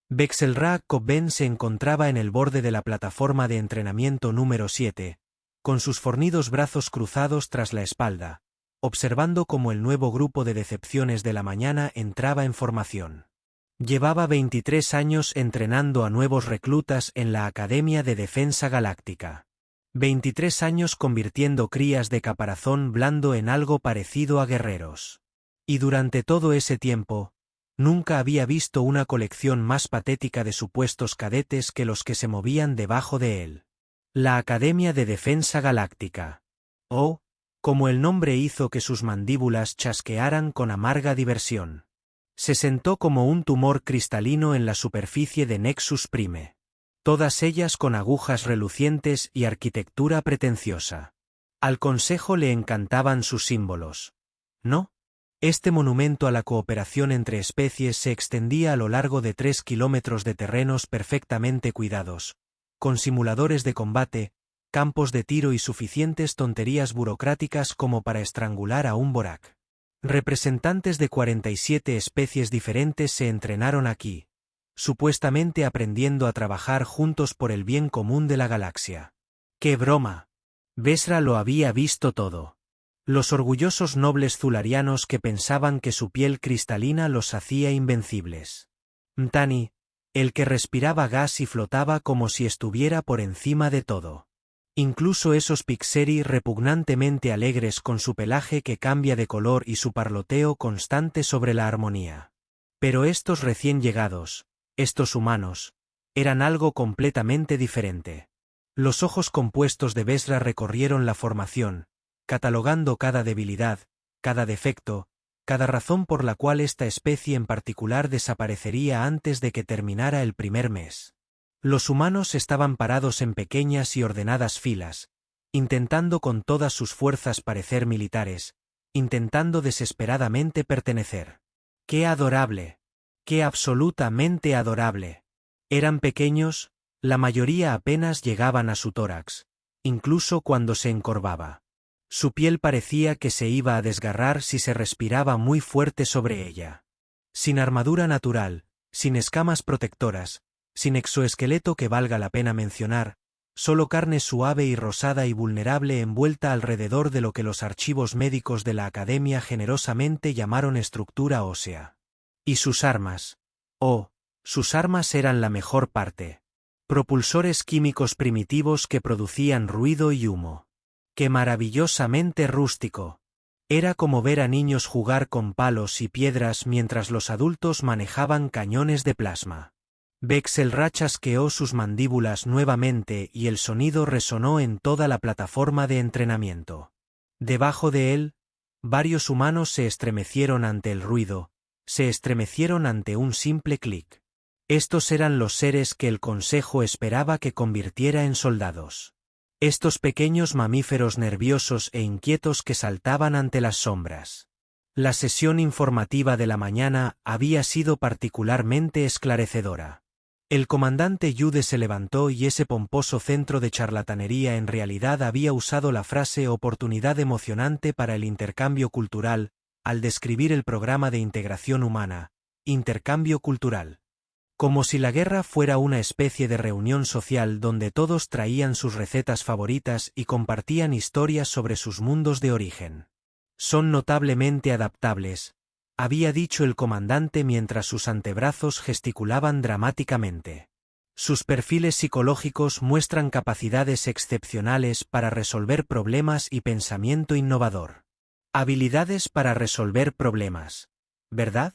Bexelra Coben se encontraba en el borde de la plataforma de entrenamiento número 7, con sus fornidos brazos cruzados tras la espalda, observando cómo el nuevo grupo de decepciones de la mañana entraba en formación. Llevaba 23 años entrenando a nuevos reclutas en la Academia de Defensa Galáctica. 23 años convirtiendo crías de caparazón blando en algo parecido a guerreros. Y durante todo ese tiempo, nunca había visto una colección más patética de supuestos cadetes que los que se movían debajo de él. La Academia de Defensa Galáctica. Oh, como el nombre hizo que sus mandíbulas chasquearan con amarga diversión. Se sentó como un tumor cristalino en la superficie de Nexus Prime. Todas ellas con agujas relucientes y arquitectura pretenciosa. Al Consejo le encantaban sus símbolos. ¿No? Este monumento a la cooperación entre especies se extendía a lo largo de 3 kilómetros de terrenos perfectamente cuidados, con simuladores de combate, campos de tiro y suficientes tonterías burocráticas como para estrangular a un Borak. Representantes de 47 especies diferentes se entrenaron aquí, supuestamente aprendiendo a trabajar juntos por el bien común de la galaxia. ¡Qué broma! Vesra lo había visto todo. Los orgullosos nobles zularianos que pensaban que su piel cristalina los hacía invencibles. Mtani, el que respiraba gas y flotaba como si estuviera por encima de todo. Incluso esos Pixeri repugnantemente alegres con su pelaje que cambia de color y su parloteo constante sobre la armonía. Pero estos recién llegados, estos humanos, eran algo completamente diferente. Los ojos compuestos de Vesra recorrieron la formación, catalogando cada debilidad, cada defecto, cada razón por la cual esta especie en particular desaparecería antes de que terminara el primer mes. Los humanos estaban parados en pequeñas y ordenadas filas, intentando con todas sus fuerzas parecer militares, intentando desesperadamente pertenecer. ¡Qué adorable! ¡Qué absolutamente adorable! Eran pequeños, la mayoría apenas llegaban a su tórax, incluso cuando se encorvaba. Su piel parecía que se iba a desgarrar si se respiraba muy fuerte sobre ella. Sin armadura natural, sin escamas protectoras, sin exoesqueleto que valga la pena mencionar, solo carne suave y rosada y vulnerable envuelta alrededor de lo que los archivos médicos de la Academia generosamente llamaron estructura ósea. Y sus armas. Oh, sus armas eran la mejor parte. Propulsores químicos primitivos que producían ruido y humo. ¡Qué maravillosamente rústico! Era como ver a niños jugar con palos y piedras mientras los adultos manejaban cañones de plasma. Bexelra chasqueó sus mandíbulas nuevamente y el sonido resonó en toda la plataforma de entrenamiento. Debajo de él, varios humanos se estremecieron ante el ruido, se estremecieron ante un simple clic. Estos eran los seres que el Consejo esperaba que convirtiera en soldados. Estos pequeños mamíferos nerviosos e inquietos que saltaban ante las sombras. La sesión informativa de la mañana había sido particularmente esclarecedora. El comandante Yude se levantó y ese pomposo centro de charlatanería en realidad había usado la frase oportunidad emocionante para el intercambio cultural, al describir el programa de integración humana, intercambio cultural. Como si la guerra fuera una especie de reunión social donde todos traían sus recetas favoritas y compartían historias sobre sus mundos de origen. Son notablemente adaptables, había dicho el comandante mientras sus antebrazos gesticulaban dramáticamente. Sus perfiles psicológicos muestran capacidades excepcionales para resolver problemas y pensamiento innovador. Habilidades para resolver problemas, ¿verdad?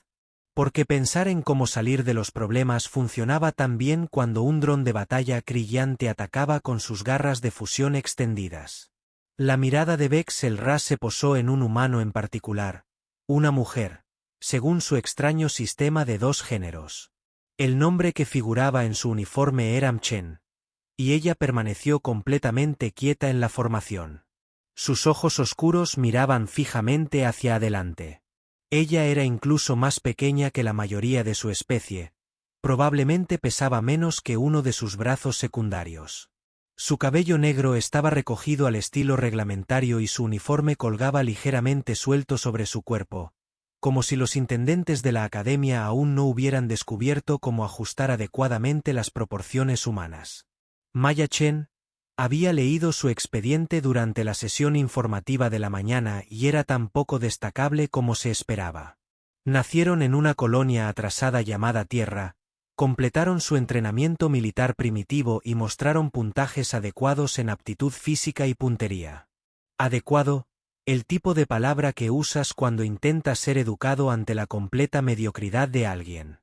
Porque pensar en cómo salir de los problemas funcionaba tan bien cuando un dron de batalla brillante atacaba con sus garras de fusión extendidas. La mirada de Bexelra se posó en un humano en particular, una mujer, según su extraño sistema de 2 géneros. El nombre que figuraba en su uniforme era Mchen, y ella permaneció completamente quieta en la formación. Sus ojos oscuros miraban fijamente hacia adelante. Ella era incluso más pequeña que la mayoría de su especie, probablemente pesaba menos que uno de sus brazos secundarios. Su cabello negro estaba recogido al estilo reglamentario y su uniforme colgaba ligeramente suelto sobre su cuerpo, como si los intendentes de la academia aún no hubieran descubierto cómo ajustar adecuadamente las proporciones humanas. Maya Chen había leído su expediente durante la sesión informativa de la mañana y era tan poco destacable como se esperaba. Nacieron en una colonia atrasada llamada Tierra, completaron su entrenamiento militar primitivo y mostraron puntajes adecuados en aptitud física y puntería. Adecuado, el tipo de palabra que usas cuando intentas ser educado ante la completa mediocridad de alguien.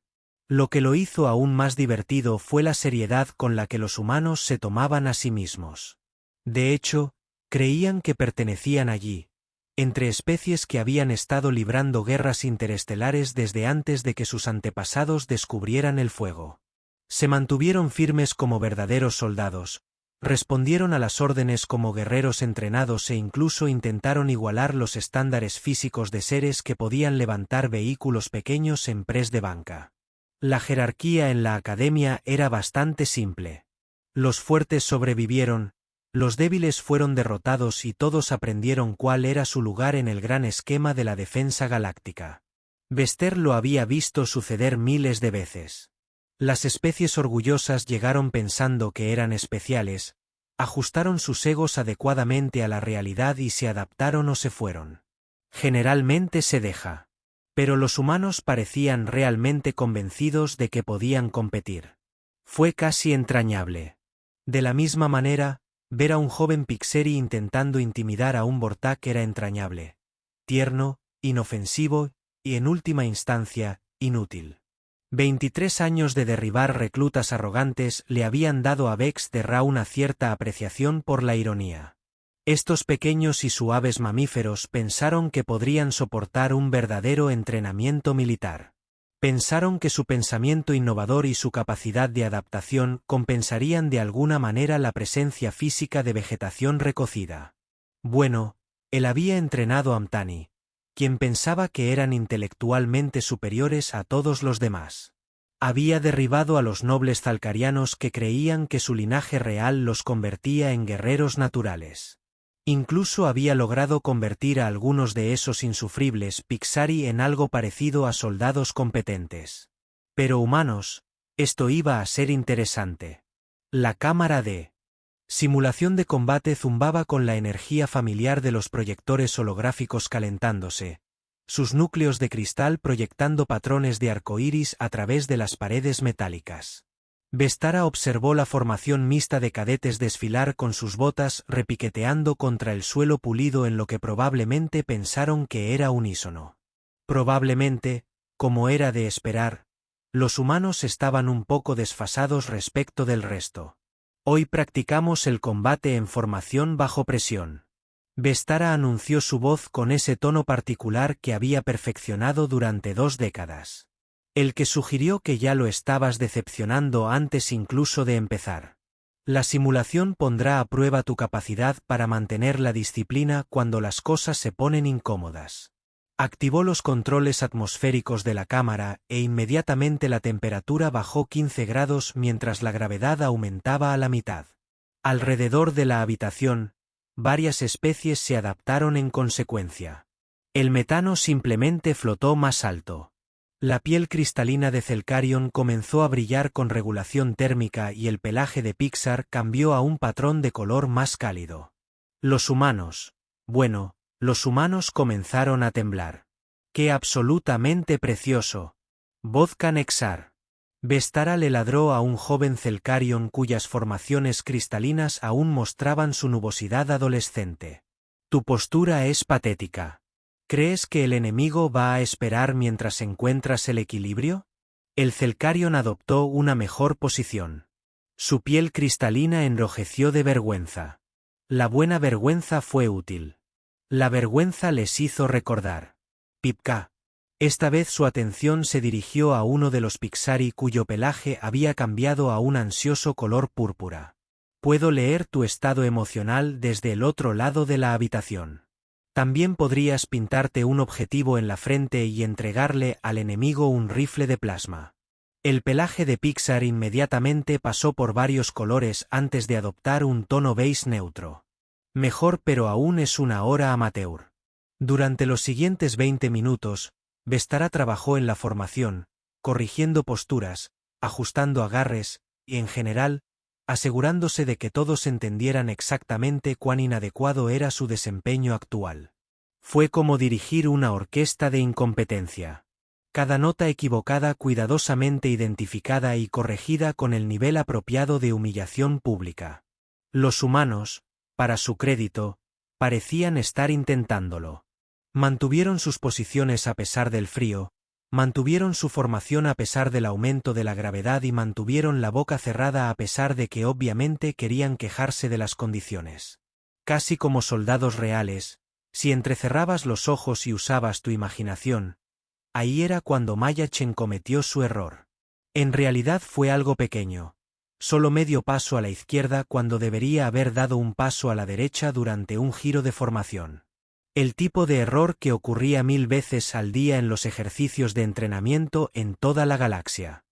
Lo que lo hizo aún más divertido fue la seriedad con la que los humanos se tomaban a sí mismos. De hecho, creían que pertenecían allí, entre especies que habían estado librando guerras interestelares desde antes de que sus antepasados descubrieran el fuego. Se mantuvieron firmes como verdaderos soldados, respondieron a las órdenes como guerreros entrenados e incluso intentaron igualar los estándares físicos de seres que podían levantar vehículos pequeños en press de banca. La jerarquía en la academia era bastante simple. Los fuertes sobrevivieron, los débiles fueron derrotados y todos aprendieron cuál era su lugar en el gran esquema de la defensa galáctica. Bester lo había visto suceder miles de veces. Las especies orgullosas llegaron pensando que eran especiales, ajustaron sus egos adecuadamente a la realidad y se adaptaron o se fueron. Generalmente se deja. Pero los humanos parecían realmente convencidos de que podían competir. Fue casi entrañable. De la misma manera, ver a un joven Pixeri intentando intimidar a un Vortak era entrañable. Tierno, inofensivo y, en última instancia, inútil. 23 años de derribar reclutas arrogantes le habían dado a Vex de Ra una cierta apreciación por la ironía. Estos pequeños y suaves mamíferos pensaron que podrían soportar un verdadero entrenamiento militar. Pensaron que su pensamiento innovador y su capacidad de adaptación compensarían de alguna manera la presencia física de vegetación recocida. Bueno, él había entrenado a Amtani, quien pensaba que eran intelectualmente superiores a todos los demás. Había derribado a los nobles zalcarianos que creían que su linaje real los convertía en guerreros naturales. Incluso había logrado convertir a algunos de esos insufribles Pixari en algo parecido a soldados competentes. Pero humanos, esto iba a ser interesante. La cámara de simulación de combate zumbaba con la energía familiar de los proyectores holográficos calentándose, sus núcleos de cristal proyectando patrones de arcoíris a través de las paredes metálicas. Vestara observó la formación mixta de cadetes desfilar con sus botas repiqueteando contra el suelo pulido en lo que probablemente pensaron que era unísono. Probablemente, como era de esperar, los humanos estaban un poco desfasados respecto del resto. Hoy practicamos el combate en formación bajo presión. Vestara anunció su voz con ese tono particular que había perfeccionado durante 2 décadas. El que sugirió que ya lo estabas decepcionando antes incluso de empezar. La simulación pondrá a prueba tu capacidad para mantener la disciplina cuando las cosas se ponen incómodas. Activó los controles atmosféricos de la cámara e inmediatamente la temperatura bajó 15 grados mientras la gravedad aumentaba a la mitad. Alrededor de la habitación, varias especies se adaptaron en consecuencia. El metano simplemente flotó más alto. La piel cristalina de Celcarion comenzó a brillar con regulación térmica y el pelaje de Pixar cambió a un patrón de color más cálido. Los humanos comenzaron a temblar. ¡Qué absolutamente precioso! Vodka Nexar. Vestara le ladró a un joven Celcarion cuyas formaciones cristalinas aún mostraban su nubosidad adolescente. Tu postura es patética. ¿Crees que el enemigo va a esperar mientras encuentras el equilibrio? El Celcarion adoptó una mejor posición. Su piel cristalina enrojeció de vergüenza. La buena vergüenza fue útil. La vergüenza les hizo recordar. Pipka. Esta vez su atención se dirigió a uno de los Pixari cuyo pelaje había cambiado a un ansioso color púrpura. Puedo leer tu estado emocional desde el otro lado de la habitación. También podrías pintarte un objetivo en la frente y entregarle al enemigo un rifle de plasma. El pelaje de Pixar inmediatamente pasó por varios colores antes de adoptar un tono beige neutro. Mejor, pero aún es una hora amateur. Durante los siguientes 20 minutos, Vestara trabajó en la formación, corrigiendo posturas, ajustando agarres, y en general, asegurándose de que todos entendieran exactamente cuán inadecuado era su desempeño actual. Fue como dirigir una orquesta de incompetencia. Cada nota equivocada cuidadosamente identificada y corregida con el nivel apropiado de humillación pública. Los humanos, para su crédito, parecían estar intentándolo. Mantuvieron sus posiciones a pesar del frío, mantuvieron su formación a pesar del aumento de la gravedad y mantuvieron la boca cerrada a pesar de que obviamente querían quejarse de las condiciones. Casi como soldados reales, si entrecerrabas los ojos y usabas tu imaginación, ahí era cuando Maya Chen cometió su error. En realidad fue algo pequeño, solo medio paso a la izquierda cuando debería haber dado un paso a la derecha durante un giro de formación. El tipo de error que ocurría 1000 veces al día en los ejercicios de entrenamiento en toda la galaxia.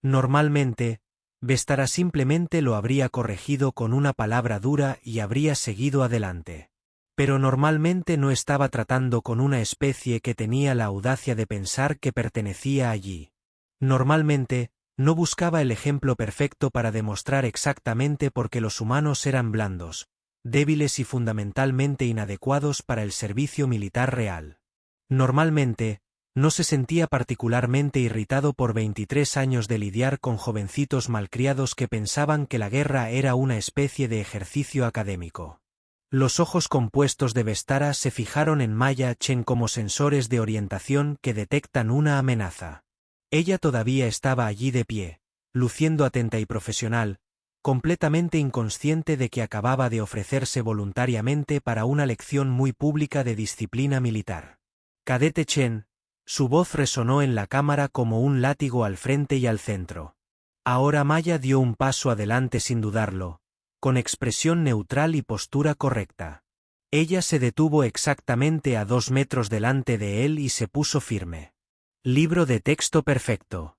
Normalmente, Vestara simplemente lo habría corregido con una palabra dura y habría seguido adelante. Pero normalmente no estaba tratando con una especie que tenía la audacia de pensar que pertenecía allí. Normalmente, no buscaba el ejemplo perfecto para demostrar exactamente por qué los humanos eran blandos, débiles y fundamentalmente inadecuados para el servicio militar real. Normalmente, no se sentía particularmente irritado por 23 años de lidiar con jovencitos malcriados que pensaban que la guerra era una especie de ejercicio académico. Los ojos compuestos de Vestara se fijaron en Maya Chen como sensores de orientación que detectan una amenaza. Ella todavía estaba allí de pie, luciendo atenta y profesional, completamente inconsciente de que acababa de ofrecerse voluntariamente para una lección muy pública de disciplina militar. Cadete Chen, su voz resonó en la cámara como un látigo al frente y al centro. Ahora Maya dio un paso adelante sin dudarlo, con expresión neutral y postura correcta. Ella se detuvo exactamente a 2 metros delante de él y se puso firme. Libro de texto perfecto.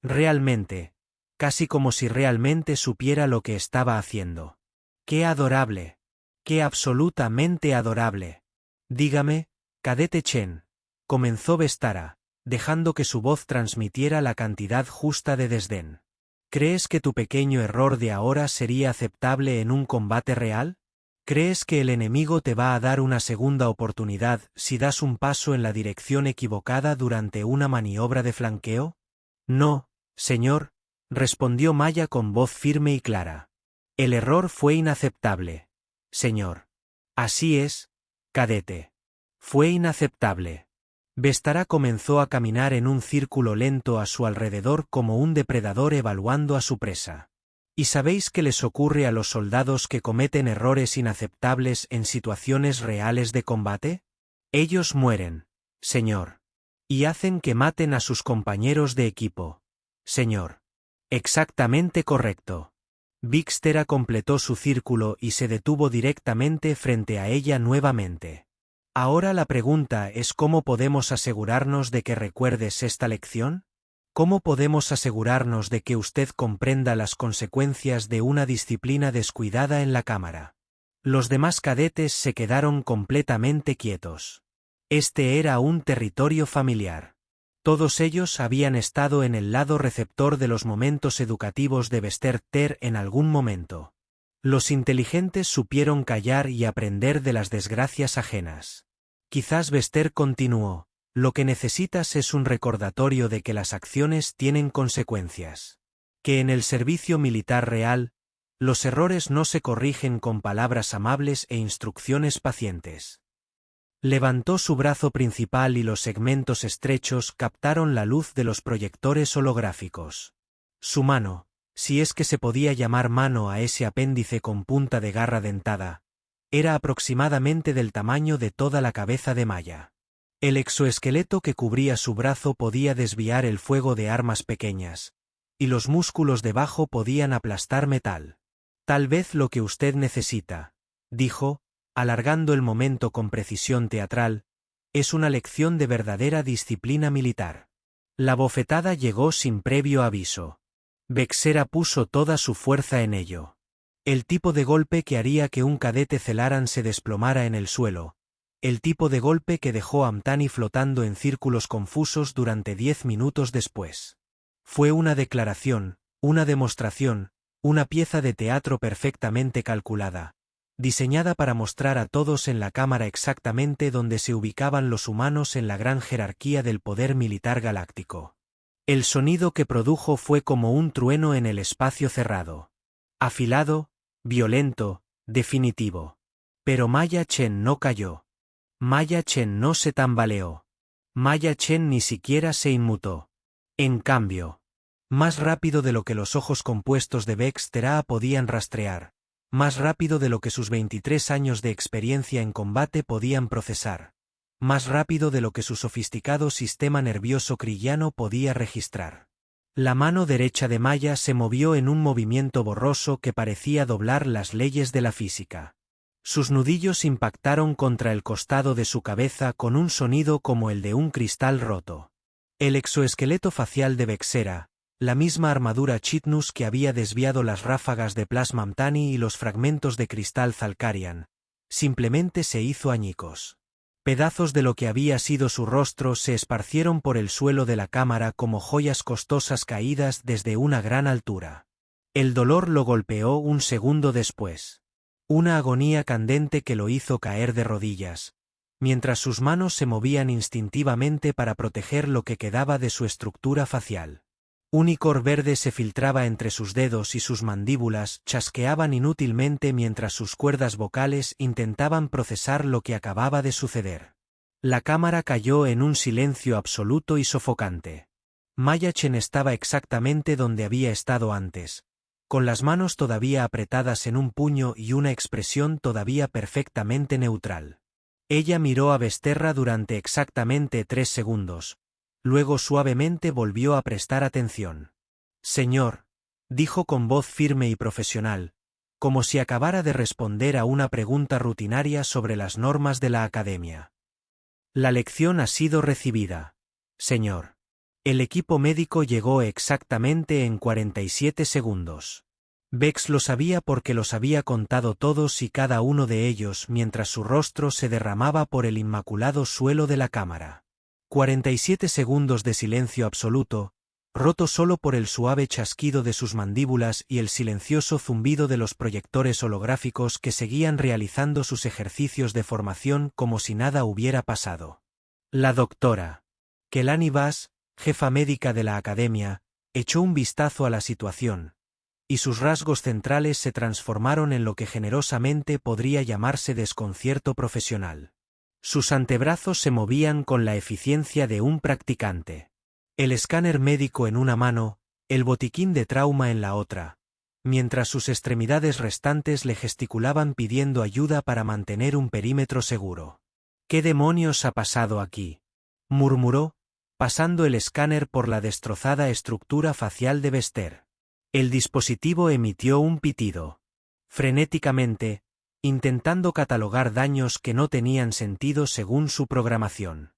Realmente, casi como si realmente supiera lo que estaba haciendo. ¡Qué adorable! ¡Qué absolutamente adorable! Dígame, Cadete Chen, comenzó Vestara, dejando que su voz transmitiera la cantidad justa de desdén. ¿Crees que tu pequeño error de ahora sería aceptable en un combate real? ¿Crees que el enemigo te va a dar una segunda oportunidad si das un paso en la dirección equivocada durante una maniobra de flanqueo? No, señor, respondió Maya con voz firme y clara. El error fue inaceptable, señor. Así es, cadete. Fue inaceptable. Vestara comenzó a caminar en un círculo lento a su alrededor como un depredador evaluando a su presa. ¿Y sabéis qué les ocurre a los soldados que cometen errores inaceptables en situaciones reales de combate? Ellos mueren, señor. Y hacen que maten a sus compañeros de equipo, señor. Exactamente correcto. Vixtera completó su círculo y se detuvo directamente frente a ella nuevamente. Ahora la pregunta es ¿cómo podemos asegurarnos de que recuerdes esta lección? ¿Cómo podemos asegurarnos de que usted comprenda las consecuencias de una disciplina descuidada en la cámara? Los demás cadetes se quedaron completamente quietos. Este era un territorio familiar. Todos ellos habían estado en el lado receptor de los momentos educativos de Vester en algún momento. Los inteligentes supieron callar y aprender de las desgracias ajenas. Quizás Vester continuó, lo que necesitas es un recordatorio de que las acciones tienen consecuencias. Que en el servicio militar real, los errores no se corrigen con palabras amables e instrucciones pacientes. Levantó su brazo principal y los segmentos estrechos captaron la luz de los proyectores holográficos. Su mano, si es que se podía llamar mano a ese apéndice con punta de garra dentada, era aproximadamente del tamaño de toda la cabeza de Maya. El exoesqueleto que cubría su brazo podía desviar el fuego de armas pequeñas, y los músculos debajo podían aplastar metal. Tal vez lo que usted necesita, dijo, alargando el momento con precisión teatral, es una lección de verdadera disciplina militar. La bofetada llegó sin previo aviso. Vexera puso toda su fuerza en ello. El tipo de golpe que haría que un cadete Celaran se desplomara en el suelo, El tipo de golpe que dejó a Amtani flotando en círculos confusos durante 10 minutos después. Fue una declaración, una demostración, una pieza de teatro perfectamente calculada, diseñada para mostrar a todos en la cámara exactamente dónde se ubicaban los humanos en la gran jerarquía del poder militar galáctico. El sonido que produjo fue como un trueno en el espacio cerrado. Afilado, violento, definitivo. Pero Maya Chen no cayó. Maya Chen no se tambaleó. Maya Chen ni siquiera se inmutó. En cambio, más rápido de lo que los ojos compuestos de Vex Tera podían rastrear, más rápido de lo que sus 23 años de experiencia en combate podían procesar, más rápido de lo que su sofisticado sistema nervioso krillano podía registrar. La mano derecha de Maya se movió en un movimiento borroso que parecía doblar las leyes de la física. Sus nudillos impactaron contra el costado de su cabeza con un sonido como el de un cristal roto. El exoesqueleto facial de Vexera, la misma armadura Chitnus que había desviado las ráfagas de plasma Amtani y los fragmentos de cristal Zalcarian, simplemente se hizo añicos. Pedazos de lo que había sido su rostro se esparcieron por el suelo de la cámara como joyas costosas caídas desde una gran altura. El dolor lo golpeó un segundo después. Una agonía candente que lo hizo caer de rodillas, mientras sus manos se movían instintivamente para proteger lo que quedaba de su estructura facial. Un icor verde se filtraba entre sus dedos y sus mandíbulas chasqueaban inútilmente mientras sus cuerdas vocales intentaban procesar lo que acababa de suceder. La cámara cayó en un silencio absoluto y sofocante. Maya Chen estaba exactamente donde había estado antes, con las manos todavía apretadas en un puño y una expresión todavía perfectamente neutral. Ella miró a Vesterra durante exactamente 3 segundos. Luego suavemente volvió a prestar atención. Señor, dijo con voz firme y profesional, como si acabara de responder a una pregunta rutinaria sobre las normas de la academia. La lección ha sido recibida, señor. El equipo médico llegó exactamente en 47 segundos. Vex lo sabía porque los había contado todos y cada uno de ellos mientras su rostro se derramaba por el inmaculado suelo de la cámara. 47 segundos de silencio absoluto, roto solo por el suave chasquido de sus mandíbulas y el silencioso zumbido de los proyectores holográficos que seguían realizando sus ejercicios de formación como si nada hubiera pasado. La doctora Kelani Bass, jefa médica de la academia, echó un vistazo a la situación, y sus rasgos centrales se transformaron en lo que generosamente podría llamarse desconcierto profesional. Sus antebrazos se movían con la eficiencia de un practicante. El escáner médico en una mano, el botiquín de trauma en la otra, mientras sus extremidades restantes le gesticulaban pidiendo ayuda para mantener un perímetro seguro. ¿Qué demonios ha pasado aquí?, murmuró, pasando el escáner por la destrozada estructura facial de Vester. El dispositivo emitió un pitido. Frenéticamente, intentando catalogar daños que no tenían sentido según su programación.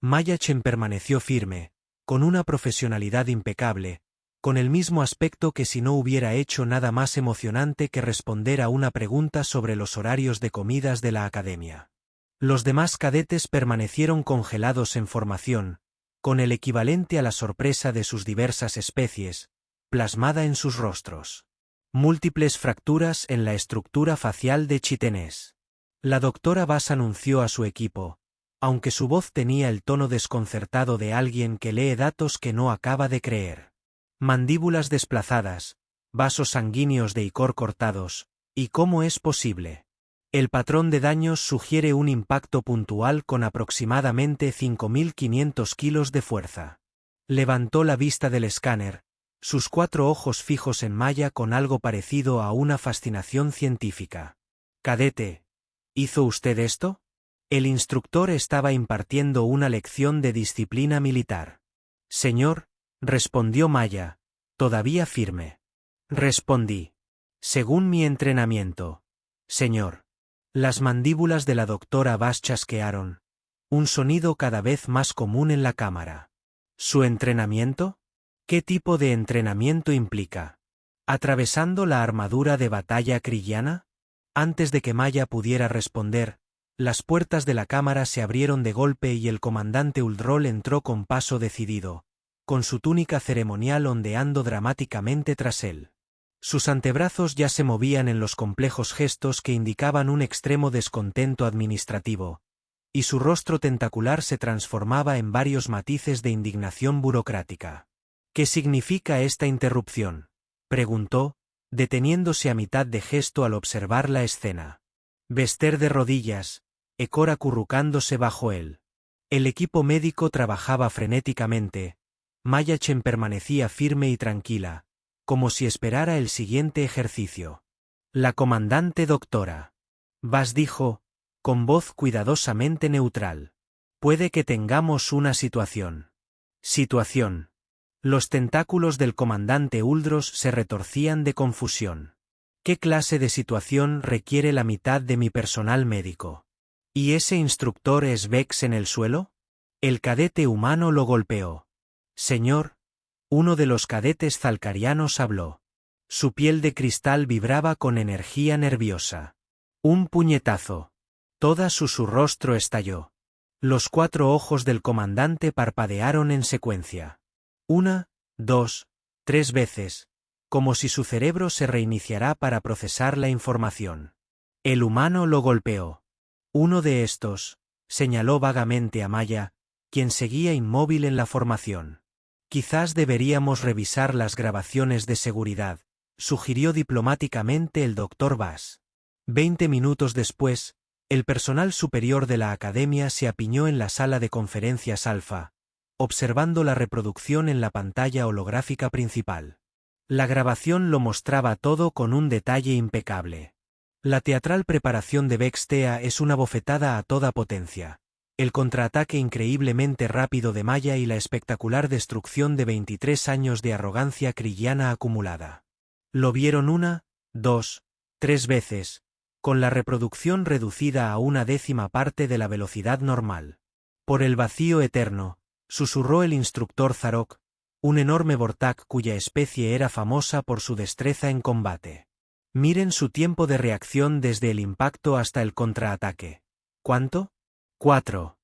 Maya Chen permaneció firme, con una profesionalidad impecable, con el mismo aspecto que si no hubiera hecho nada más emocionante que responder a una pregunta sobre los horarios de comidas de la academia. Los demás cadetes permanecieron congelados en formación, con el equivalente a la sorpresa de sus diversas especies, plasmada en sus rostros. Múltiples fracturas en la estructura facial de Chitenés. La doctora Bass anunció a su equipo, aunque su voz tenía el tono desconcertado de alguien que lee datos que no acaba de creer. Mandíbulas desplazadas, vasos sanguíneos de icor cortados, ¿y cómo es posible? El patrón de daños sugiere un impacto puntual con aproximadamente 5.500 kilos de fuerza. Levantó la vista del escáner, sus 4 ojos fijos en Maya con algo parecido a una fascinación científica. Cadete, ¿hizo usted esto? El instructor estaba impartiendo una lección de disciplina militar. Señor, respondió Maya, todavía firme. Respondí. Según mi entrenamiento. Señor. Las mandíbulas de la doctora Bass chasquearon. Un sonido cada vez más común en la cámara. ¿Su entrenamiento? ¿Qué tipo de entrenamiento implica? ¿Atravesando la armadura de batalla krillana? Antes de que Maya pudiera responder, Las puertas de la cámara se abrieron de golpe y el comandante Uldrol entró con paso decidido, con su túnica ceremonial ondeando dramáticamente tras él. Sus antebrazos ya se movían en los complejos gestos que indicaban un extremo descontento administrativo, y su rostro tentacular se transformaba en varios matices de indignación burocrática. «¿Qué significa esta interrupción?», preguntó, deteniéndose a mitad de gesto al observar la escena. Vester de rodillas, Ecor acurrucándose bajo él. El equipo médico trabajaba frenéticamente. Mayachen permanecía firme y tranquila, como si esperara el siguiente ejercicio. La comandante doctora Bass dijo, con voz cuidadosamente neutral. «Puede que tengamos una situación». «Situación». Los tentáculos del comandante Uldros se retorcían de confusión. «¿Qué clase de situación requiere la mitad de mi personal médico? ¿Y ese instructor es Vex en el suelo?». El cadete humano lo golpeó. «Señor». Uno de los cadetes zalcarianos habló. Su piel de cristal vibraba con energía nerviosa. Un puñetazo. Toda su rostro estalló. Los 4 ojos del comandante parpadearon en secuencia. 1, 2, 3 veces, como si su cerebro se reiniciara para procesar la información. El humano lo golpeó. «Uno de estos», señaló vagamente a Maya, quien seguía inmóvil en la formación. «Quizás deberíamos revisar las grabaciones de seguridad», sugirió diplomáticamente el Dr. Bass. 20 minutos después, el personal superior de la academia se apiñó en la sala de conferencias Alfa, observando la reproducción en la pantalla holográfica principal. La grabación lo mostraba todo con un detalle impecable. La teatral preparación de Vextea es una bofetada a toda potencia. El contraataque increíblemente rápido de Maya y la espectacular destrucción de 23 años de arrogancia crilliana acumulada. Lo vieron 1, 2, 3 veces, con la reproducción reducida a 1/10 parte de la velocidad normal. «Por el vacío eterno», susurró el instructor Zarok, un enorme Vortak cuya especie era famosa por su destreza en combate. «Miren su tiempo de reacción desde el impacto hasta el contraataque». «¿Cuánto?». 4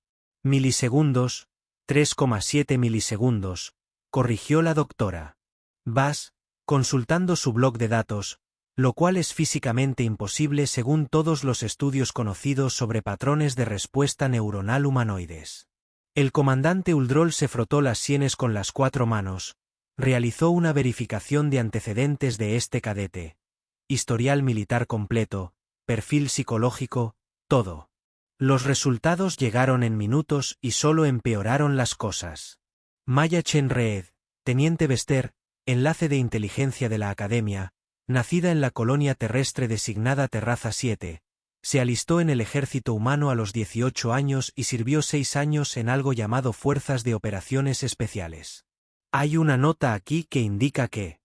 milisegundos, 3,7 milisegundos, corrigió la doctora Bass, consultando su blog de datos, lo cual es físicamente imposible según todos los estudios conocidos sobre patrones de respuesta neuronal humanoides. El comandante Uldrol se frotó las sienes con las 4 manos, realizó una verificación de antecedentes de este cadete, historial militar completo, perfil psicológico, todo. Los resultados llegaron en minutos y solo empeoraron las cosas. Mayachen Reed, teniente Vester, enlace de inteligencia de la Academia, nacida en la colonia terrestre designada Terraza 7, se alistó en el ejército humano a los 18 años y sirvió 6 años en algo llamado Fuerzas de Operaciones Especiales. Hay una nota aquí que indica que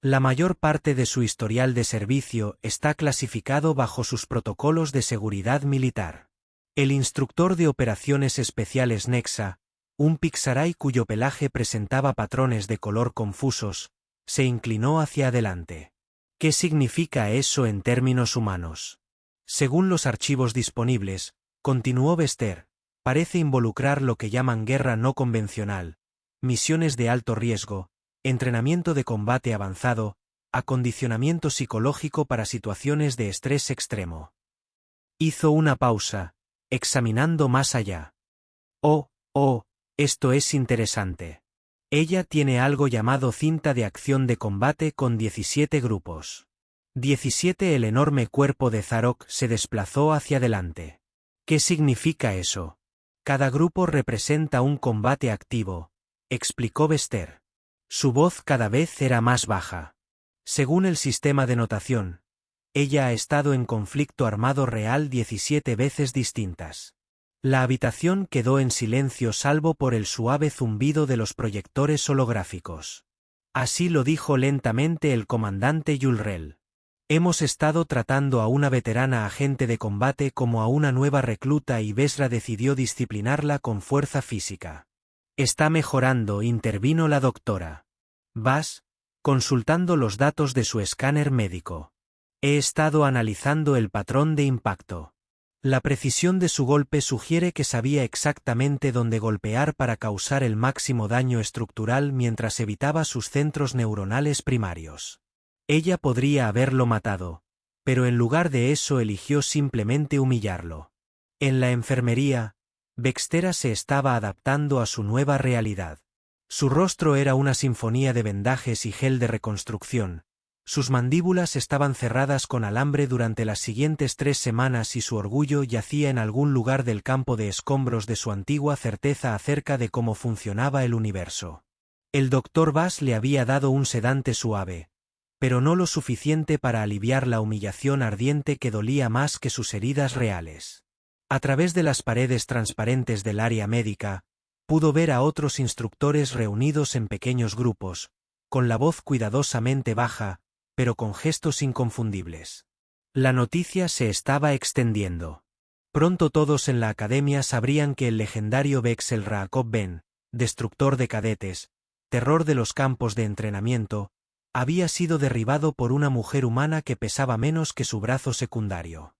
la mayor parte de su historial de servicio está clasificado bajo sus protocolos de seguridad militar. El instructor de operaciones especiales Nexa, un Pixaray cuyo pelaje presentaba patrones de color confusos, se inclinó hacia adelante. ¿Qué significa eso en términos humanos? Según los archivos disponibles, continuó Vester, parece involucrar lo que llaman guerra no convencional, misiones de alto riesgo, entrenamiento de combate avanzado, acondicionamiento psicológico para situaciones de estrés extremo. Hizo una pausa, examinando más allá. Oh, esto es interesante. Ella tiene algo llamado cinta de acción de combate con 17 grupos. 17. El enorme cuerpo de Zarok se desplazó hacia adelante. ¿Qué significa eso? Cada grupo representa un combate activo, explicó Vester. Su voz cada vez era más baja. Según el sistema de notación, ella ha estado en conflicto armado real 17 veces distintas. La habitación quedó en silencio salvo por el suave zumbido de los proyectores holográficos. Así lo dijo lentamente el comandante Yulrel. Hemos estado tratando a una veterana agente de combate como a una nueva recluta y Besra decidió disciplinarla con fuerza física. Está mejorando, intervino la doctora Bass, consultando los datos de su escáner médico. He estado analizando el patrón de impacto. La precisión de su golpe sugiere que sabía exactamente dónde golpear para causar el máximo daño estructural mientras evitaba sus centros neuronales primarios. Ella podría haberlo matado, pero en lugar de eso eligió simplemente humillarlo. En la enfermería, Bextera se estaba adaptando a su nueva realidad. Su rostro era una sinfonía de vendajes y gel de reconstrucción. Sus mandíbulas estaban cerradas con alambre durante las siguientes 3 semanas y su orgullo yacía en algún lugar del campo de escombros de su antigua certeza acerca de cómo funcionaba el universo. El Dr. Bass le había dado un sedante suave, pero no lo suficiente para aliviar la humillación ardiente que dolía más que sus heridas reales. A través de las paredes transparentes del área médica, pudo ver a otros instructores reunidos en pequeños grupos, con la voz cuidadosamente baja, pero con gestos inconfundibles. La noticia se estaba extendiendo. Pronto todos en la academia sabrían que el legendario Bexel Raakov Ben, destructor de cadetes, terror de los campos de entrenamiento, había sido derribado por una mujer humana que pesaba menos que su brazo secundario.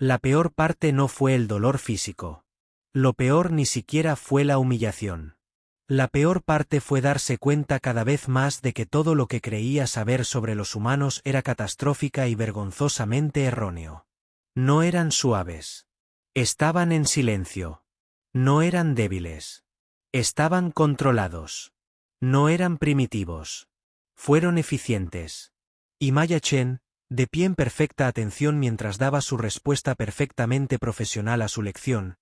La peor parte no fue el dolor físico. Lo peor ni siquiera fue la humillación. La peor parte fue darse cuenta cada vez más de que todo lo que creía saber sobre los humanos era catastrófica y vergonzosamente erróneo. No eran suaves. Estaban en silencio. No eran débiles. Estaban controlados. No eran primitivos. Fueron eficientes. Y Maya Chen, de pie en perfecta atención mientras daba su respuesta perfectamente profesional a su lección,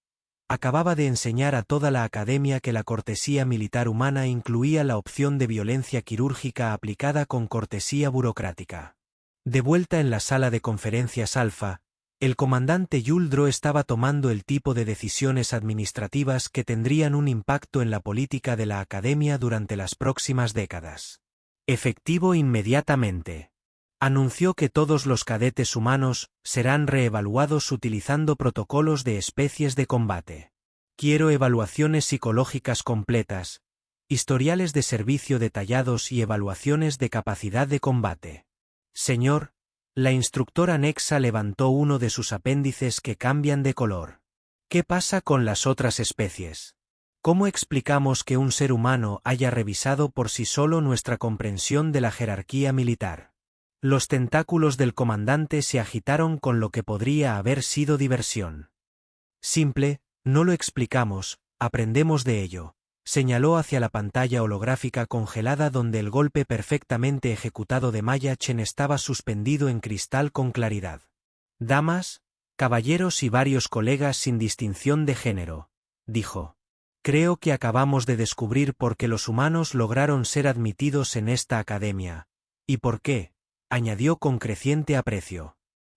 acababa de enseñar a toda la academia que la cortesía militar humana incluía la opción de violencia quirúrgica aplicada con cortesía burocrática. De vuelta en la sala de conferencias Alfa, el comandante Yuldro estaba tomando el tipo de decisiones administrativas que tendrían un impacto en la política de la academia durante las próximas décadas. Efectivo inmediatamente. Anunció que todos los cadetes humanos serán reevaluados utilizando protocolos de especies de combate. Quiero evaluaciones psicológicas completas, historiales de servicio detallados y evaluaciones de capacidad de combate. Señor, la instructora Nexa levantó uno de sus apéndices que cambian de color. ¿Qué pasa con las otras especies? ¿Cómo explicamos que un ser humano haya revisado por sí solo nuestra comprensión de la jerarquía militar? Los tentáculos del comandante se agitaron con lo que podría haber sido diversión. Simple, no lo explicamos, aprendemos de ello, señaló hacia la pantalla holográfica congelada donde el golpe perfectamente ejecutado de Maya Chen estaba suspendido en cristal con claridad. Damas, caballeros y varios colegas sin distinción de género, dijo. Creo que acabamos de descubrir por qué los humanos lograron ser admitidos en esta academia, y por qué, añadió con creciente aprecio.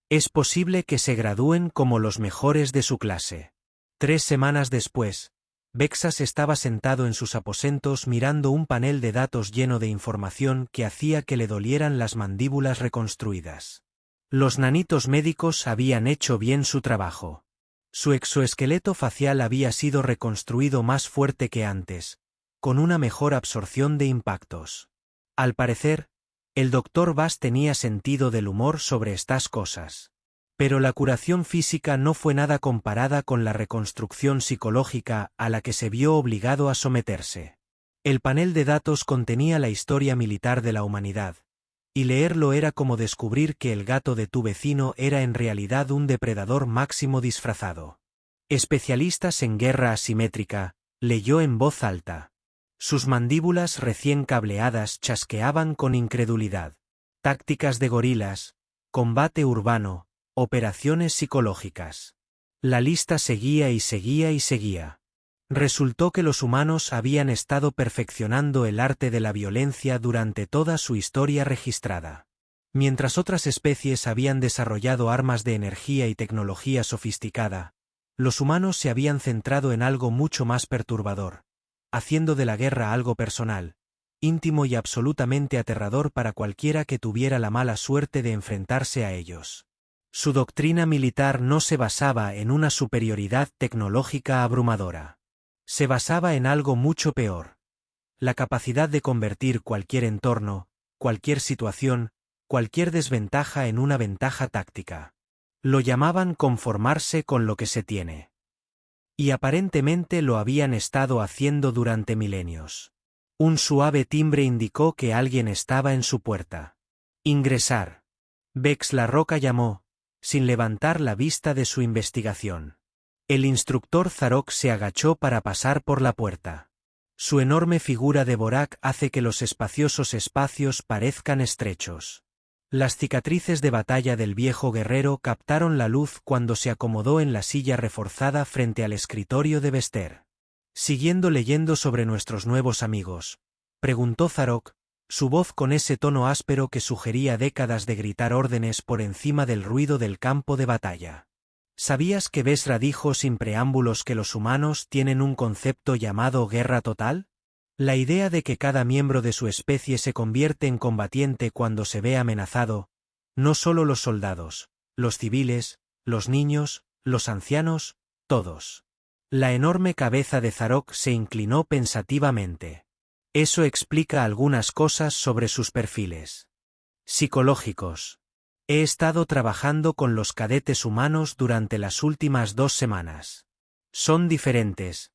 Es posible que se gradúen como los mejores de su clase. 3 semanas después, Bexas estaba sentado en sus aposentos mirando un panel de datos lleno de información que hacía que le dolieran las mandíbulas reconstruidas. Los nanitos médicos habían hecho bien su trabajo. Su exoesqueleto facial había sido reconstruido más fuerte que antes, con una mejor absorción de impactos. Al parecer, el Dr. Bass tenía sentido del humor sobre estas cosas. Pero la curación física no fue nada comparada con la reconstrucción psicológica a la que se vio obligado a someterse. El panel de datos contenía la historia militar de la humanidad, y leerlo era como descubrir que el gato de tu vecino era en realidad un depredador máximo disfrazado. Especialistas en guerra asimétrica, leyó en voz alta. Sus mandíbulas recién cableadas chasqueaban con incredulidad. Tácticas de gorilas, combate urbano, operaciones psicológicas. La lista seguía y seguía y seguía. Resultó que los humanos habían estado perfeccionando el arte de la violencia durante toda su historia registrada. Mientras otras especies habían desarrollado armas de energía y tecnología sofisticada, los humanos se habían centrado en algo mucho más perturbador, haciendo de la guerra algo personal, íntimo y absolutamente aterrador para cualquiera que tuviera la mala suerte de enfrentarse a ellos. Su doctrina militar no se basaba en una superioridad tecnológica abrumadora. Se basaba en algo mucho peor. La capacidad de convertir cualquier entorno, cualquier situación, cualquier desventaja en una ventaja táctica. Lo llamaban conformarse con lo que se tiene. Y aparentemente lo habían estado haciendo durante milenios. Un suave timbre indicó que alguien estaba en su puerta. Ingresar. Vex la Roca llamó, sin levantar la vista de su investigación. El instructor Zarok se agachó para pasar por la puerta. Su enorme figura de Borak hace que los espaciosos espacios parezcan estrechos. Las cicatrices de batalla del viejo guerrero captaron la luz cuando se acomodó en la silla reforzada frente al escritorio de Bester. Siguiendo leyendo sobre nuestros nuevos amigos, preguntó Zarok, su voz con ese tono áspero que sugería décadas de gritar órdenes por encima del ruido del campo de batalla. ¿Sabías que Besra dijo sin preámbulos que los humanos tienen un concepto llamado guerra total? La idea de que cada miembro de su especie se convierte en combatiente cuando se ve amenazado, no solo los soldados, los civiles, los niños, los ancianos, todos. La enorme cabeza de Zarok se inclinó pensativamente. Eso explica algunas cosas sobre sus perfiles psicológicos. He estado trabajando con los cadetes humanos durante las últimas 2 semanas. Son diferentes,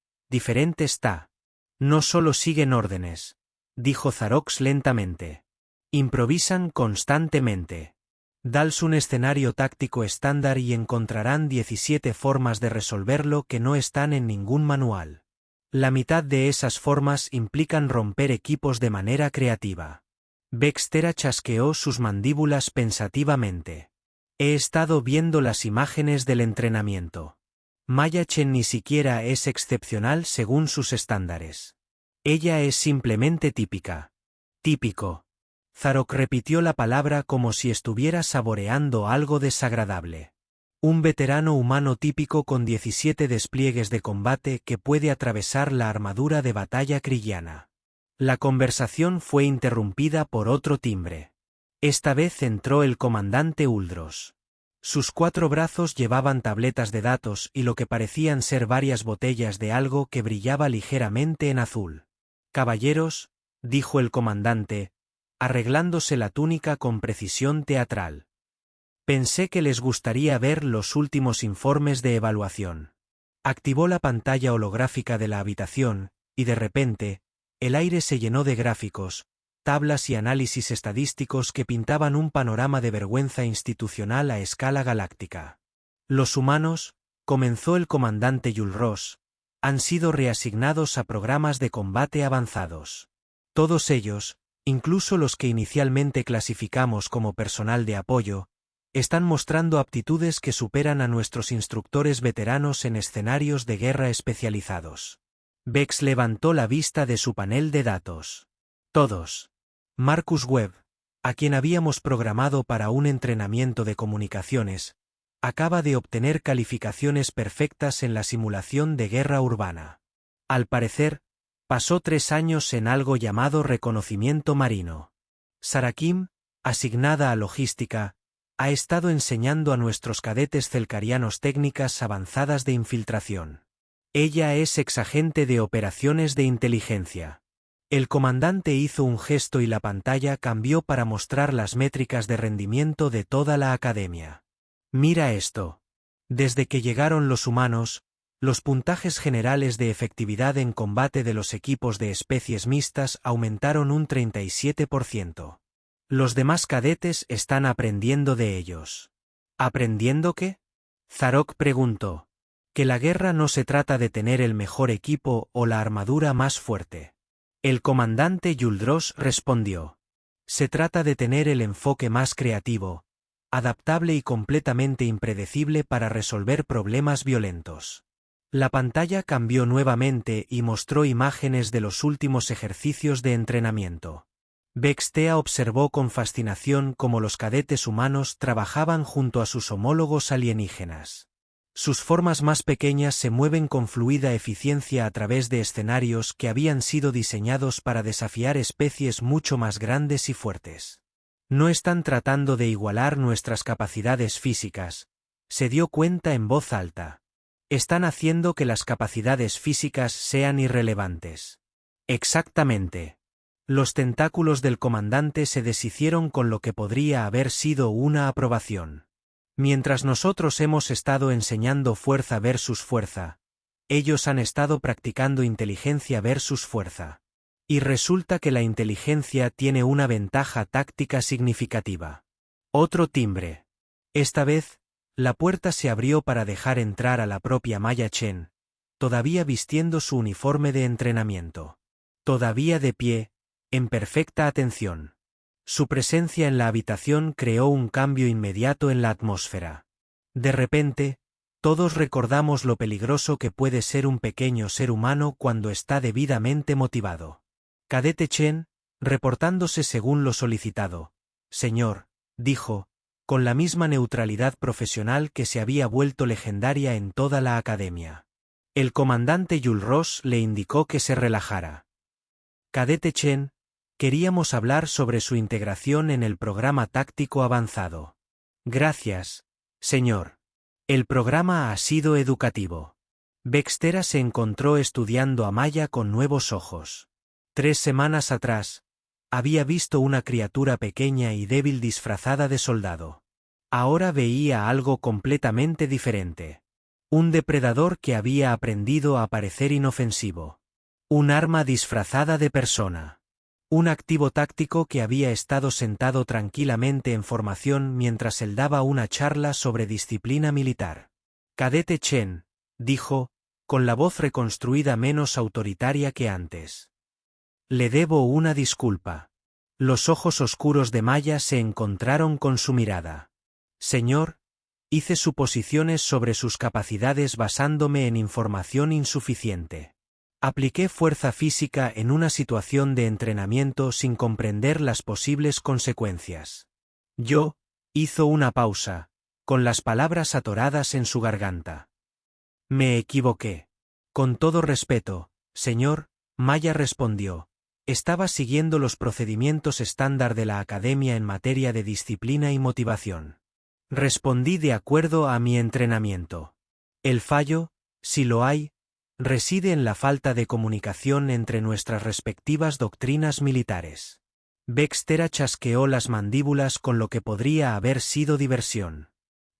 No solo siguen órdenes, dijo Zarox lentamente. Improvisan constantemente. Dals un escenario táctico estándar y encontrarán 17 formas de resolverlo que no están en ningún manual. La mitad de esas formas implican romper equipos de manera creativa. Bextera chasqueó sus mandíbulas pensativamente. He estado viendo las imágenes del entrenamiento. Maya Chen ni siquiera es excepcional según sus estándares. Ella es simplemente típica. Típico. Zarok repitió la palabra como si estuviera saboreando algo desagradable. Un veterano humano típico con 17 despliegues de combate que puede atravesar la armadura de batalla kriyana. La conversación fue interrumpida por otro timbre. Esta vez entró el comandante Uldros. Sus 4 brazos llevaban tabletas de datos y lo que parecían ser varias botellas de algo que brillaba ligeramente en azul. «Caballeros», dijo el comandante, arreglándose la túnica con precisión teatral. «Pensé que les gustaría ver los últimos informes de evaluación». Activó la pantalla holográfica de la habitación, y de repente, el aire se llenó de gráficos, tablas y análisis estadísticos que pintaban un panorama de vergüenza institucional a escala galáctica. Los humanos, comenzó el comandante Yulros, han sido reasignados a programas de combate avanzados. Todos ellos, incluso los que inicialmente clasificamos como personal de apoyo, están mostrando aptitudes que superan a nuestros instructores veteranos en escenarios de guerra especializados. Vex levantó la vista de su panel de datos. Todos. Marcus Webb, a quien habíamos programado para un entrenamiento de comunicaciones, acaba de obtener calificaciones perfectas en la simulación de guerra urbana. Al parecer, pasó 3 años en algo llamado reconocimiento marino. Sarakim, asignada a logística, ha estado enseñando a nuestros cadetes celcarianos técnicas avanzadas de infiltración. Ella es exagente de operaciones de inteligencia. El comandante hizo un gesto y la pantalla cambió para mostrar las métricas de rendimiento de toda la academia. Mira esto. Desde que llegaron los humanos, los puntajes generales de efectividad en combate de los equipos de especies mixtas aumentaron un 37%. Los demás cadetes están aprendiendo de ellos. ¿Aprendiendo qué? Zarok preguntó. Que la guerra no se trata de tener el mejor equipo o la armadura más fuerte. El comandante Yuldros respondió. Se trata de tener el enfoque más creativo, adaptable y completamente impredecible para resolver problemas violentos. La pantalla cambió nuevamente y mostró imágenes de los últimos ejercicios de entrenamiento. Bextea observó con fascinación cómo los cadetes humanos trabajaban junto a sus homólogos alienígenas. Sus formas más pequeñas se mueven con fluida eficiencia a través de escenarios que habían sido diseñados para desafiar especies mucho más grandes y fuertes. No están tratando de igualar nuestras capacidades físicas, se dio cuenta en voz alta. Están haciendo que las capacidades físicas sean irrelevantes. Exactamente. Los tentáculos del comandante se deshicieron con lo que podría haber sido una aprobación. Mientras nosotros hemos estado enseñando fuerza versus fuerza, ellos han estado practicando inteligencia versus fuerza. Y resulta que la inteligencia tiene una ventaja táctica significativa. Otro timbre. Esta vez, la puerta se abrió para dejar entrar a la propia Maya Chen, todavía vistiendo su uniforme de entrenamiento. Todavía de pie, en perfecta atención. Su presencia en la habitación creó un cambio inmediato en la atmósfera. De repente, todos recordamos lo peligroso que puede ser un pequeño ser humano cuando está debidamente motivado. Cadete Chen, reportándose según lo solicitado. Señor, dijo, con la misma neutralidad profesional que se había vuelto legendaria en toda la academia. El comandante Yulros le indicó que se relajara. Cadete Chen, queríamos hablar sobre su integración en el programa táctico avanzado. Gracias, señor. El programa ha sido educativo. Bextera se encontró estudiando a Maya con nuevos ojos. 3 semanas atrás, había visto una criatura pequeña y débil disfrazada de soldado. Ahora veía algo completamente diferente. Un depredador que había aprendido a parecer inofensivo. Un arma disfrazada de persona. Un activo táctico que había estado sentado tranquilamente en formación mientras él daba una charla sobre disciplina militar. Cadete Chen, dijo, con la voz reconstruida menos autoritaria que antes. Le debo una disculpa. Los ojos oscuros de Maya se encontraron con su mirada. Señor, hice suposiciones sobre sus capacidades basándome en información insuficiente. Apliqué fuerza física en una situación de entrenamiento sin comprender las posibles consecuencias. Hizo una pausa, con las palabras atoradas en su garganta. Me equivoqué. Con todo respeto, señor, Maya respondió. Estaba siguiendo los procedimientos estándar de la academia en materia de disciplina y motivación. Respondí de acuerdo a mi entrenamiento. El fallo, si lo hay, reside en la falta de comunicación entre nuestras respectivas doctrinas militares. Bextera chasqueó las mandíbulas con lo que podría haber sido diversión.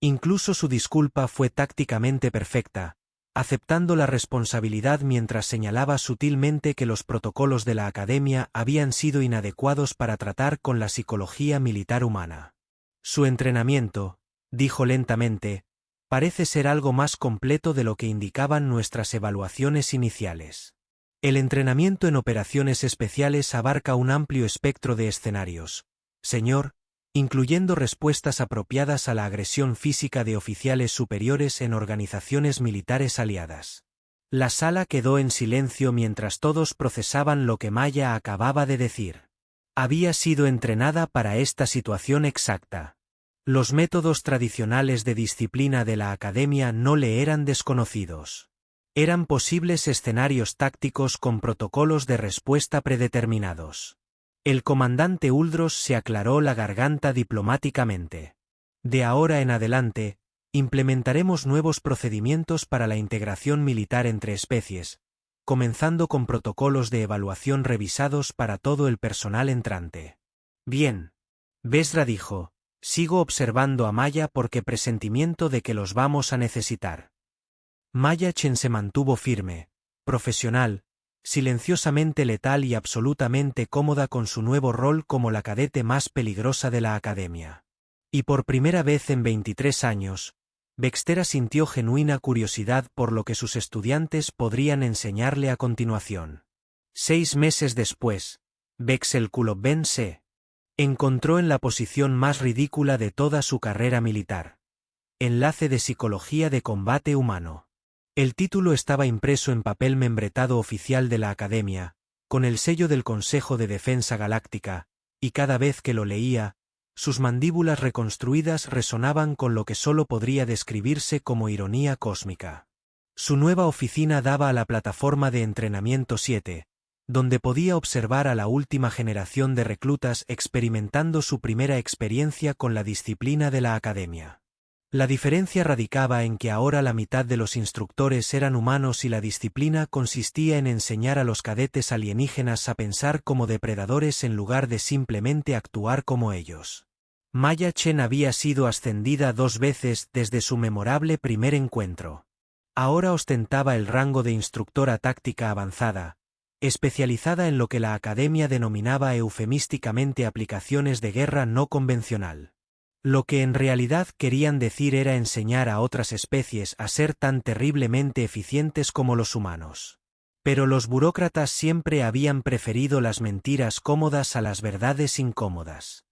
Incluso su disculpa fue tácticamente perfecta, aceptando la responsabilidad mientras señalaba sutilmente que los protocolos de la academia habían sido inadecuados para tratar con la psicología militar humana. Su entrenamiento, dijo lentamente, parece ser algo más completo de lo que indicaban nuestras evaluaciones iniciales. El entrenamiento en operaciones especiales abarca un amplio espectro de escenarios, señor, incluyendo respuestas apropiadas a la agresión física de oficiales superiores en organizaciones militares aliadas. La sala quedó en silencio mientras todos procesaban lo que Maya acababa de decir. Había sido entrenada para esta situación exacta. Los métodos tradicionales de disciplina de la academia no le eran desconocidos. Eran posibles escenarios tácticos con protocolos de respuesta predeterminados. El comandante Uldros se aclaró la garganta diplomáticamente. De ahora en adelante, implementaremos nuevos procedimientos para la integración militar entre especies, comenzando con protocolos de evaluación revisados para todo el personal entrante. Bien. Besra dijo, sigo observando a Maya porque presentimiento de que los vamos a necesitar. Maya Chen se mantuvo firme, profesional, silenciosamente letal y absolutamente cómoda con su nuevo rol como la cadete más peligrosa de la academia. Y por primera vez en 23 años, Bextera sintió genuina curiosidad por lo que sus estudiantes podrían enseñarle a continuación. 6 meses después, Bexelkuloben se encontró en la posición más ridícula de toda su carrera militar. Enlace de Psicología de Combate Humano. El título estaba impreso en papel membretado oficial de la Academia, con el sello del Consejo de Defensa Galáctica, y cada vez que lo leía, sus mandíbulas reconstruidas resonaban con lo que solo podría describirse como ironía cósmica. Su nueva oficina daba a la plataforma de entrenamiento 7, donde podía observar a la última generación de reclutas experimentando su primera experiencia con la disciplina de la Academia. La diferencia radicaba en que ahora la mitad de los instructores eran humanos y la disciplina consistía en enseñar a los cadetes alienígenas a pensar como depredadores en lugar de simplemente actuar como ellos. Maya Chen había sido ascendida 2 veces desde su memorable primer encuentro. Ahora ostentaba el rango de instructora táctica avanzada, especializada en lo que la academia denominaba eufemísticamente aplicaciones de guerra no convencional. Lo que en realidad querían decir era enseñar a otras especies a ser tan terriblemente eficientes como los humanos. Pero los burócratas siempre habían preferido las mentiras cómodas a las verdades incómodas.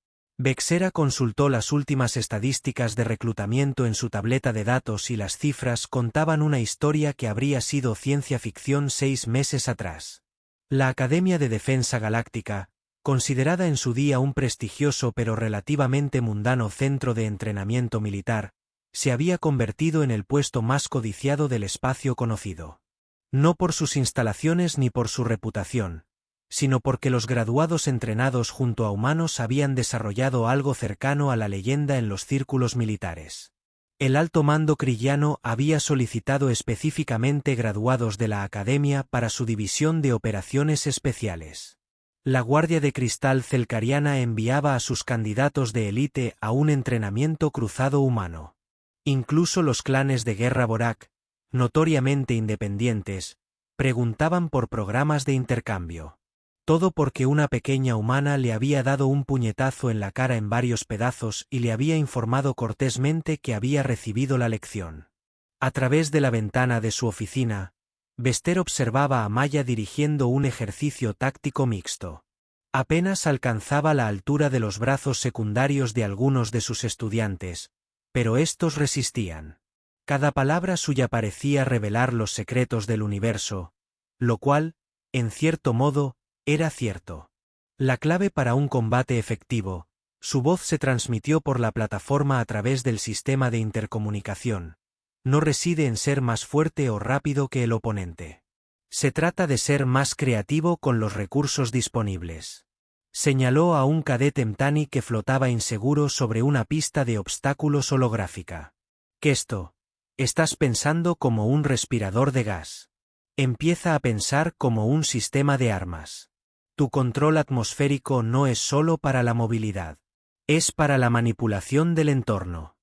Bexera consultó las últimas estadísticas de reclutamiento en su tableta de datos y las cifras contaban una historia que habría sido ciencia ficción 6 meses atrás. La Academia de Defensa Galáctica, considerada en su día un prestigioso pero relativamente mundano centro de entrenamiento militar, se había convertido en el puesto más codiciado del espacio conocido. No por sus instalaciones ni por su reputación, sino porque los graduados entrenados junto a humanos habían desarrollado algo cercano a la leyenda en los círculos militares. El alto mando krillano había solicitado específicamente graduados de la Academia para su división de operaciones especiales. La Guardia de Cristal Celcariana enviaba a sus candidatos de élite a un entrenamiento cruzado humano. Incluso los clanes de guerra Borak, notoriamente independientes, preguntaban por programas de intercambio. Todo porque una pequeña humana le había dado un puñetazo en la cara en varios pedazos y le había informado cortésmente que había recibido la lección. A través de la ventana de su oficina, Bester observaba a Maya dirigiendo un ejercicio táctico mixto. Apenas alcanzaba la altura de los brazos secundarios de algunos de sus estudiantes, pero estos resistían. Cada palabra suya parecía revelar los secretos del universo, lo cual, en cierto modo, era cierto. La clave para un combate efectivo, su voz se transmitió por la plataforma a través del sistema de intercomunicación, no reside en ser más fuerte o rápido que el oponente. Se trata de ser más creativo con los recursos disponibles. Señaló a un cadete Mtani que flotaba inseguro sobre una pista de obstáculos holográfica. Kesto, estás pensando como un respirador de gas. Empieza a pensar como un sistema de armas. Tu control atmosférico no es solo para la movilidad. Es para la manipulación del entorno.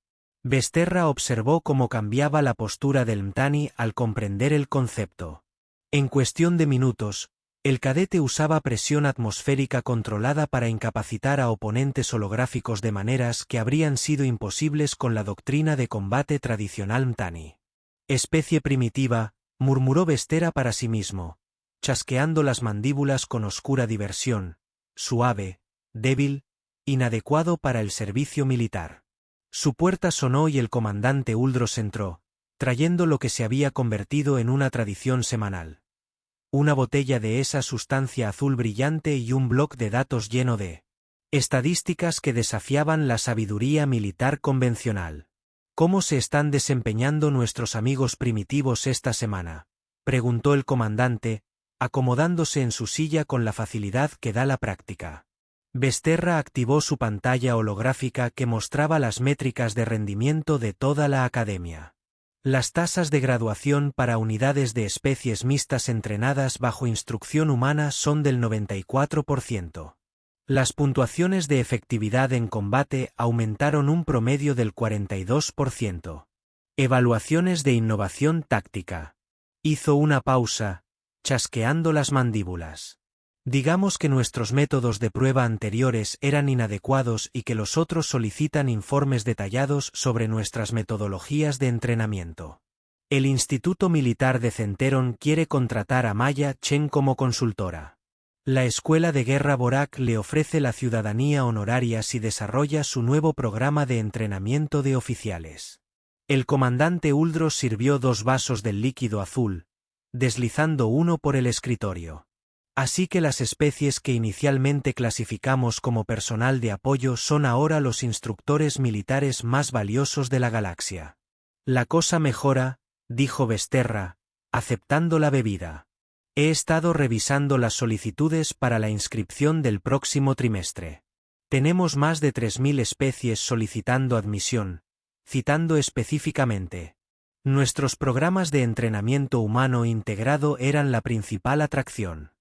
Besterra observó cómo cambiaba la postura del Mtani al comprender el concepto. En cuestión de minutos, el cadete usaba presión atmosférica controlada para incapacitar a oponentes holográficos de maneras que habrían sido imposibles con la doctrina de combate tradicional Mtani. Especie primitiva, murmuró Bestera para sí mismo, chasqueando las mandíbulas con oscura diversión, suave, débil, inadecuado para el servicio militar. Su puerta sonó y el comandante Uldros entró, trayendo lo que se había convertido en una tradición semanal. Una botella de esa sustancia azul brillante y un bloc de datos lleno de estadísticas que desafiaban la sabiduría militar convencional. ¿Cómo se están desempeñando nuestros amigos primitivos esta semana?, preguntó el comandante, acomodándose en su silla con la facilidad que da la práctica. Besterra activó su pantalla holográfica que mostraba las métricas de rendimiento de toda la academia. Las tasas de graduación para unidades de especies mixtas entrenadas bajo instrucción humana son del 94%. Las puntuaciones de efectividad en combate aumentaron un promedio del 42%. Evaluaciones de innovación táctica. Hizo una pausa, chasqueando las mandíbulas. Digamos que nuestros métodos de prueba anteriores eran inadecuados y que los otros solicitan informes detallados sobre nuestras metodologías de entrenamiento. El Instituto Militar de Centeron quiere contratar a Maya Chen como consultora. La Escuela de Guerra Borak le ofrece la ciudadanía honoraria si desarrolla su nuevo programa de entrenamiento de oficiales. El comandante Uldros sirvió 2 vasos del líquido azul, deslizando uno por el escritorio. Así que las especies que inicialmente clasificamos como personal de apoyo son ahora los instructores militares más valiosos de la galaxia. La cosa mejora, dijo Besterra, aceptando la bebida. He estado revisando las solicitudes para la inscripción del próximo trimestre. Tenemos más de 3000 especies solicitando admisión, citando específicamente. Nuestros programas de entrenamiento humano integrado eran la principal atracción.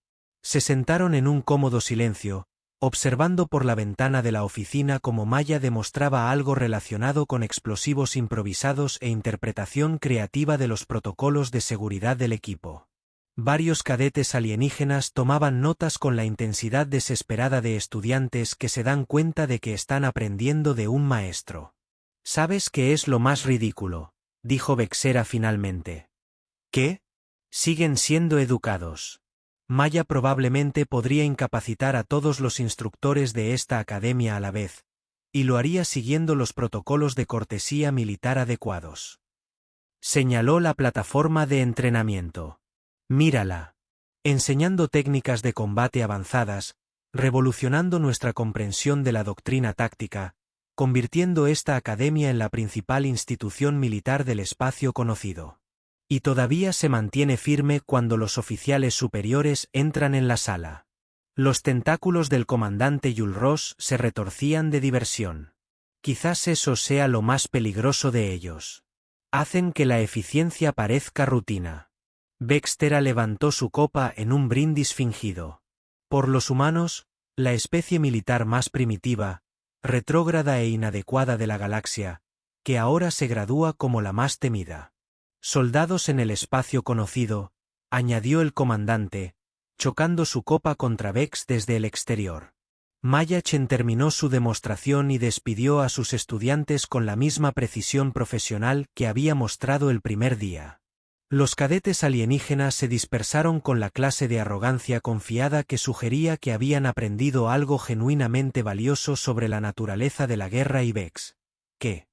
Se sentaron en un cómodo silencio, observando por la ventana de la oficina cómo Maya demostraba algo relacionado con explosivos improvisados e interpretación creativa de los protocolos de seguridad del equipo. Varios cadetes alienígenas tomaban notas con la intensidad desesperada de estudiantes que se dan cuenta de que están aprendiendo de un maestro. «¿Sabes qué es lo más ridículo?», dijo Vexera finalmente. «¿Qué? Siguen siendo educados». Maya probablemente podría incapacitar a todos los instructores de esta academia a la vez, y lo haría siguiendo los protocolos de cortesía militar adecuados. Señaló la plataforma de entrenamiento. «Mírala. Enseñando técnicas de combate avanzadas, revolucionando nuestra comprensión de la doctrina táctica, convirtiendo esta academia en la principal institución militar del espacio conocido. Y todavía se mantiene firme cuando los oficiales superiores entran en la sala». Los tentáculos del comandante Jules Ross se retorcían de diversión. «Quizás eso sea lo más peligroso de ellos. Hacen que la eficiencia parezca rutina». Vexera levantó su copa en un brindis fingido. «Por los humanos, la especie militar más primitiva, retrógrada e inadecuada de la galaxia, que ahora se gradúa como la más temida. Soldados en el espacio conocido», añadió el comandante, chocando su copa contra Vex desde el exterior. Maya Chen terminó su demostración y despidió a sus estudiantes con la misma precisión profesional que había mostrado el primer día. Los cadetes alienígenas se dispersaron con la clase de arrogancia confiada que sugería que habían aprendido algo genuinamente valioso sobre la naturaleza de la guerra y Vex, que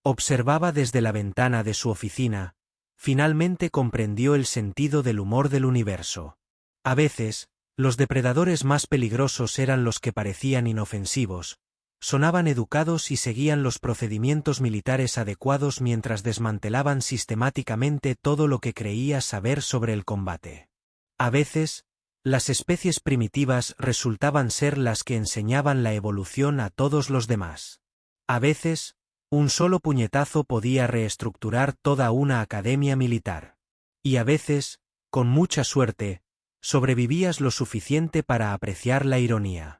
observaba desde la ventana de su oficina, finalmente comprendió el sentido del humor del universo. A veces, los depredadores más peligrosos eran los que parecían inofensivos, sonaban educados y seguían los procedimientos militares adecuados mientras desmantelaban sistemáticamente todo lo que creía saber sobre el combate. A veces, las especies primitivas resultaban ser las que enseñaban la evolución a todos los demás. A veces, un solo puñetazo podía reestructurar toda una academia militar. Y a veces, con mucha suerte, sobrevivías lo suficiente para apreciar la ironía.